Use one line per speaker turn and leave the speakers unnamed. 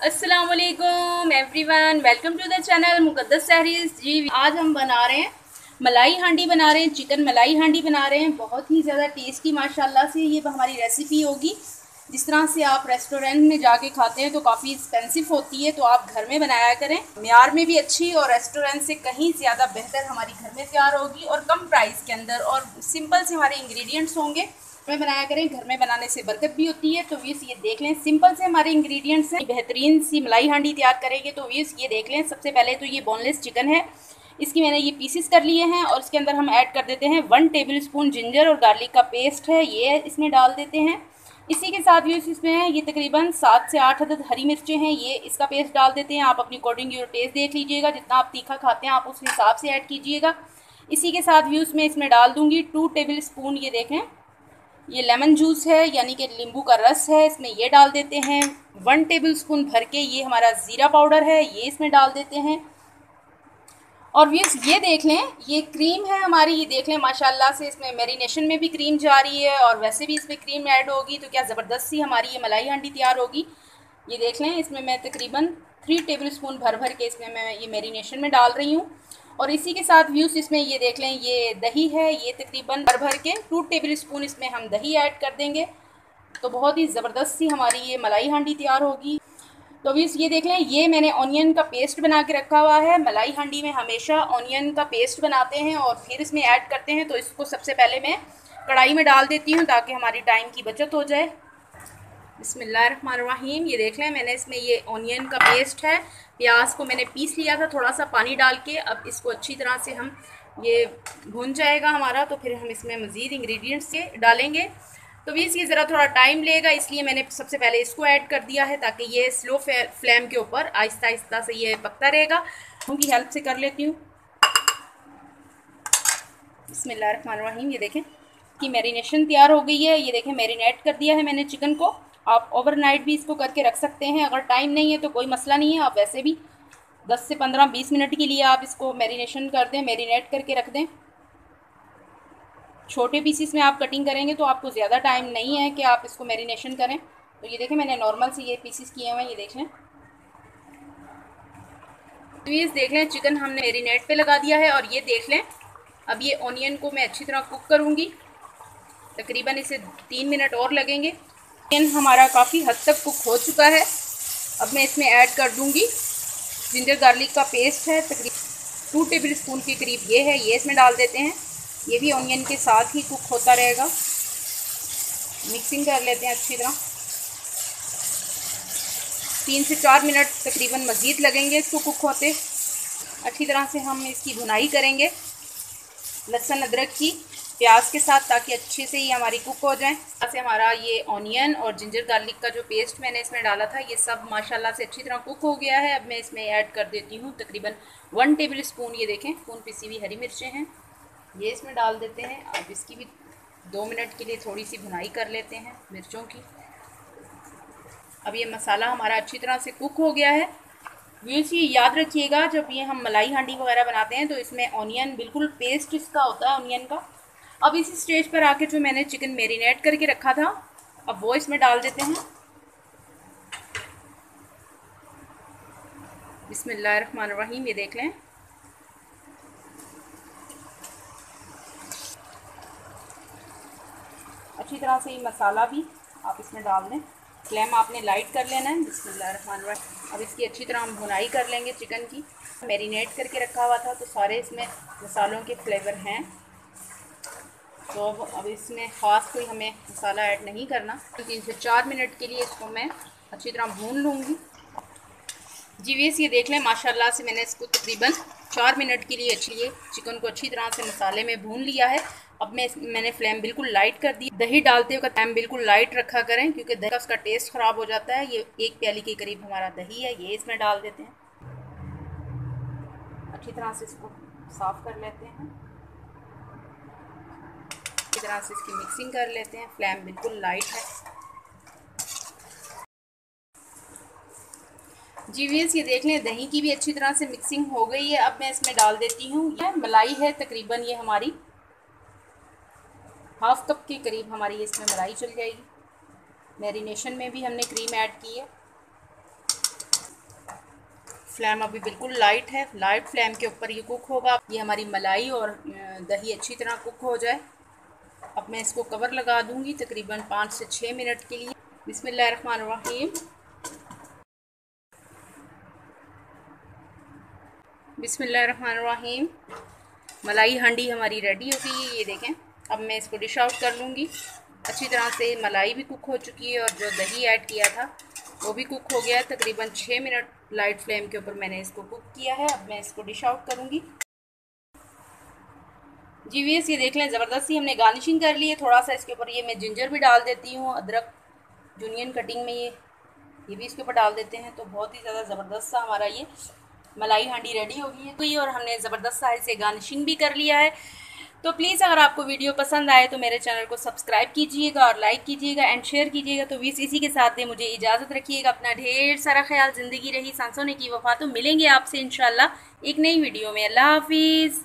अस्सलाम वालेकुम everyone, welcome to the channel मुकद्दस सहरीज। जी आज हम बना रहे हैं मलाई हांडी, बना रहे हैं चिकन मलाई हांडी बना रहे हैं। बहुत ही ज़्यादा टेस्टी माशाल्लाह से ये हमारी रेसिपी होगी। जिस तरह से आप रेस्टोरेंट में जाके खाते हैं तो काफ़ी एक्सपेंसिव होती है, तो आप घर में बनाया करें। म्यार में भी अच्छी और रेस्टोरेंट से कहीं ज़्यादा बेहतर हमारी घर में तैयार होगी और कम प्राइस के अंदर, और सिंपल से हमारे इंग्रेडिएंट्स होंगे। में बनाया करें, घर में बनाने से बरकत भी होती है। तो व्यूस ये देख लें, सिंपल से हमारे इंग्रेडिएंट्स हैं। बेहतरीन सी मलाई हांडी तैयार करेंगे तो व्यूस ये देख लें। सबसे पहले तो ये बोनलेस चिकन है, इसकी मैंने ये पीसेस कर लिए हैं और इसके अंदर हम ऐड कर देते हैं 1 टेबल स्पून जिंजर और गार्लिक का पेस्ट है, ये इसमें डाल देते हैं। इसी के साथ व्यूस इसमें ये तकरीबन 7 से 8 अदद हरी मिर्चें हैं, ये इसका पेस्ट डाल देते हैं। आप अपनी अकॉर्डिंग योर टेस्ट देख लीजिएगा, जितना आप तीखा खाते हैं आप उस हिसाब से ऐड कीजिएगा। इसी के साथ व्यूस में इसमें डाल दूंगी 2 टेबल स्पून, ये देखें ये लेमन जूस है, यानी कि नींबू का रस है, इसमें ये डाल देते हैं। 1 टेबल स्पून भर के ये हमारा ज़ीरा पाउडर है, ये इसमें डाल देते हैं। और व्यूअर्स ये देख लें, ये क्रीम है हमारी, ये देख लें माशाल्लाह से इसमें मैरिनेशन में भी क्रीम जा रही है और वैसे भी इसमें क्रीम ऐड होगी, तो क्या ज़बरदस्त सी हमारी ये मलाई हांडी तैयार होगी। ये देख लें, इसमें मैं तकरीबन 3 टेबल स्पून भर भर के इसमें मैं ये मैरिनेशन में डाल रही हूँ। और इसी के साथ व्यूस इसमें ये देख लें, ये दही है, ये तकरीबन भर भर के 2 टेबल स्पून इसमें हम दही ऐड कर देंगे, तो बहुत ही ज़बरदस्त सी हमारी ये मलाई हांडी तैयार होगी। तो व्यूस ये देख लें, ये मैंने ऑनियन का पेस्ट बना के रखा हुआ है। मलाई हांडी में हमेशा ऑनियन का पेस्ट बनाते हैं और फिर इसमें ऐड करते हैं, तो इसको सबसे पहले मैं कढ़ाई में डाल देती हूँ ताकि हमारी टाइम की बचत हो जाए। बिस्मिल्लाहिर्रहमानिर्रहीम। ये देख लें, मैंने इसमें ये ऑनियन का पेस्ट है, प्याज को मैंने पीस लिया था थोड़ा सा पानी डाल के। अब इसको अच्छी तरह से हम ये भून जाएगा हमारा, तो फिर हम इसमें मज़ीद इंग्रेडिएंट्स डालेंगे। तो भी ये ज़रा थोड़ा टाइम लेगा, इसलिए मैंने सबसे पहले इसको ऐड कर दिया है ताकि ये स्लो फ्लेम के ऊपर आहिस्ता आहिस्ता से ये पकता रहेगा। उनकी हेल्प से कर लेती हूँ। बिस्मिल्लाहिर्रहमानिर्रहीम। ये देखें कि मैरिनेशन तैयार हो गई है, ये देखें मैरिनेट कर दिया है मैंने चिकन को। आप ओवरनाइट भी इसको करके रख सकते हैं, अगर टाइम नहीं है तो कोई मसला नहीं है। आप वैसे भी 10 से 15-20 मिनट के लिए आप इसको मैरिनेशन कर दें, मैरिनेट करके रख दें। छोटे पीसीस में आप कटिंग करेंगे तो आपको ज़्यादा टाइम नहीं है कि आप इसको मैरिनेशन करें। तो ये देखें, मैंने नॉर्मल से ये पीसीस किए हुए हैं, ये देख लें। तो ये देख लें, चिकन हमने मैरिनेट पे लगा दिया है और ये देख लें, अब ये ऑनियन को मैं अच्छी तरह कुक करूँगी। तकरीबन इसे 3 मिनट और लगेंगे। ऑनियन हमारा काफ़ी हद तक कुक हो चुका है। अब मैं इसमें ऐड कर दूँगी जिंजर गार्लिक का पेस्ट है, तकरीबन 2 टेबल स्पून के करीब ये है, ये इसमें डाल देते हैं। ये भी ऑनियन के साथ ही कुक होता रहेगा, मिक्सिंग कर लेते हैं अच्छी तरह। 3 से 4 मिनट तकरीबन मज़ीद लगेंगे इसको कुक होते। अच्छी तरह से हम इसकी भुनाई करेंगे लहसुन अदरक की प्याज के साथ, ताकि अच्छे से ये हमारी कुक हो जाए। ऐसे हमारा ये ऑनियन और जिंजर गार्लिक का जो पेस्ट मैंने इसमें डाला था, ये सब माशाल्लाह से अच्छी तरह कुक हो गया है। अब मैं इसमें ऐड कर देती हूँ तकरीबन 1 टेबल स्पून, ये देखें खून पिसी हुई हरी मिर्चें हैं, ये इसमें डाल देते हैं। अब इसकी भी 2 मिनट के लिए थोड़ी सी भुनाई कर लेते हैं मिर्चों की। अब ये मसाला हमारा अच्छी तरह से कुक हो गया है। व्यूअर्स ये याद रखिएगा, जब ये हम मलाई हांडी वगैरह बनाते हैं तो इसमें ऑनियन बिल्कुल पेस्ट इसका होता है ऑनियन का। अब इस स्टेज पर आके जो मैंने चिकन मैरिनेट करके रखा था, अब वो इसमें डाल देते हैं। बिस्मिल्लाहिर्रहमानिर्रहीम। ये देख लें, अच्छी तरह से ये मसाला भी आप इसमें डाल दें। फ्लेम आपने लाइट कर लेना है। बिस्मिल्लाहिर्रहमानिर्रहीम। अब इसकी अच्छी तरह हम भुनाई कर लेंगे चिकन की। मैरिनेट करके रखा हुआ था तो सारे इसमें मसालों के फ्लेवर हैं, तो अब इसमें ख़ास कोई हमें मसाला ऐड नहीं करना। 3 से 4 मिनट के लिए इसको मैं अच्छी तरह भून लूँगी। जी व्यूअर्स ये देख लें, माशाल्लाह से मैंने इसको तकरीबन 4 मिनट के लिए चिकन को अच्छी तरह से मसाले में भून लिया है। अब मैंने फ्लेम बिल्कुल लाइट कर दी। दही डालते हुए टाइम बिल्कुल लाइट रखा करें, क्योंकि दही का उसका टेस्ट ख़राब हो जाता है। ये 1 प्याली के करीब हमारा दही है, ये इसमें डाल देते हैं। अच्छी तरह से इसको साफ़ कर लेते हैं, अच्छी तरह से इसकी मिक्सिंग कर लेते हैं। फ्लेम बिल्कुल लाइट है। जी व्यूअर्स ये देख लें, दही की भी अच्छी तरह से मिक्सिंग हो गई है। अब मैं इसमें डाल देती हूँ, यह मलाई है तकरीबन ये हमारी हाफ़ कप के करीब हमारी इसमें मलाई चल जाएगी। मैरिनेशन में भी हमने क्रीम ऐड की है। फ्लेम अभी बिल्कुल लाइट है, लाइट फ्लेम के ऊपर ये कुक होगा। ये हमारी मलाई और दही अच्छी तरह कुक हो जाए। अब मैं इसको कवर लगा दूंगी तकरीबन 5 से 6 मिनट के लिए। बिस्मिल्लाहिर्रहमानिर्रहीम। बिस्मिल्लाहिर्रहमानिर्रहीम। मलाई हांडी हमारी रेडी हो गई है, ये देखें। अब मैं इसको डिश आउट कर लूँगी। अच्छी तरह से मलाई भी कुक हो चुकी है और जो दही ऐड किया था वो भी कुक हो गया है। तकरीबन 6 मिनट लाइट फ्लेम के ऊपर मैंने इसको कुक किया है। अब मैं इसको डिश आउट करूँगी। जी वीएस, ये देख लें, ज़बरदस्ती हमने गार्निशिंग कर ली है। थोड़ा सा इसके ऊपर ये मैं जिंजर भी डाल देती हूँ, अदरक जूनियन कटिंग में ये भी इसके ऊपर डाल देते हैं। तो बहुत ही ज़्यादा ज़बरदस्त सा हमारा ये मलाई हांडी रेडी हो गई है और हमने ज़बरदस्त सा इसे गार्निशिंग भी कर लिया है। तो प्लीज़ अगर आपको वीडियो पसंद आए तो मेरे चैनल को सब्सक्राइब कीजिएगा और लाइक कीजिएगा एंड शेयर कीजिएगा। तो वीस इसी के साथ दे मुझे इजाज़त रखिएगा। अपना ढेर सारा ख्याल। ज़िंदगी रही सांसों ने की वफा। तो मिलेंगे आपसे इंशाल्लाह एक नई वीडियो में। अल्लाह हाफिज़।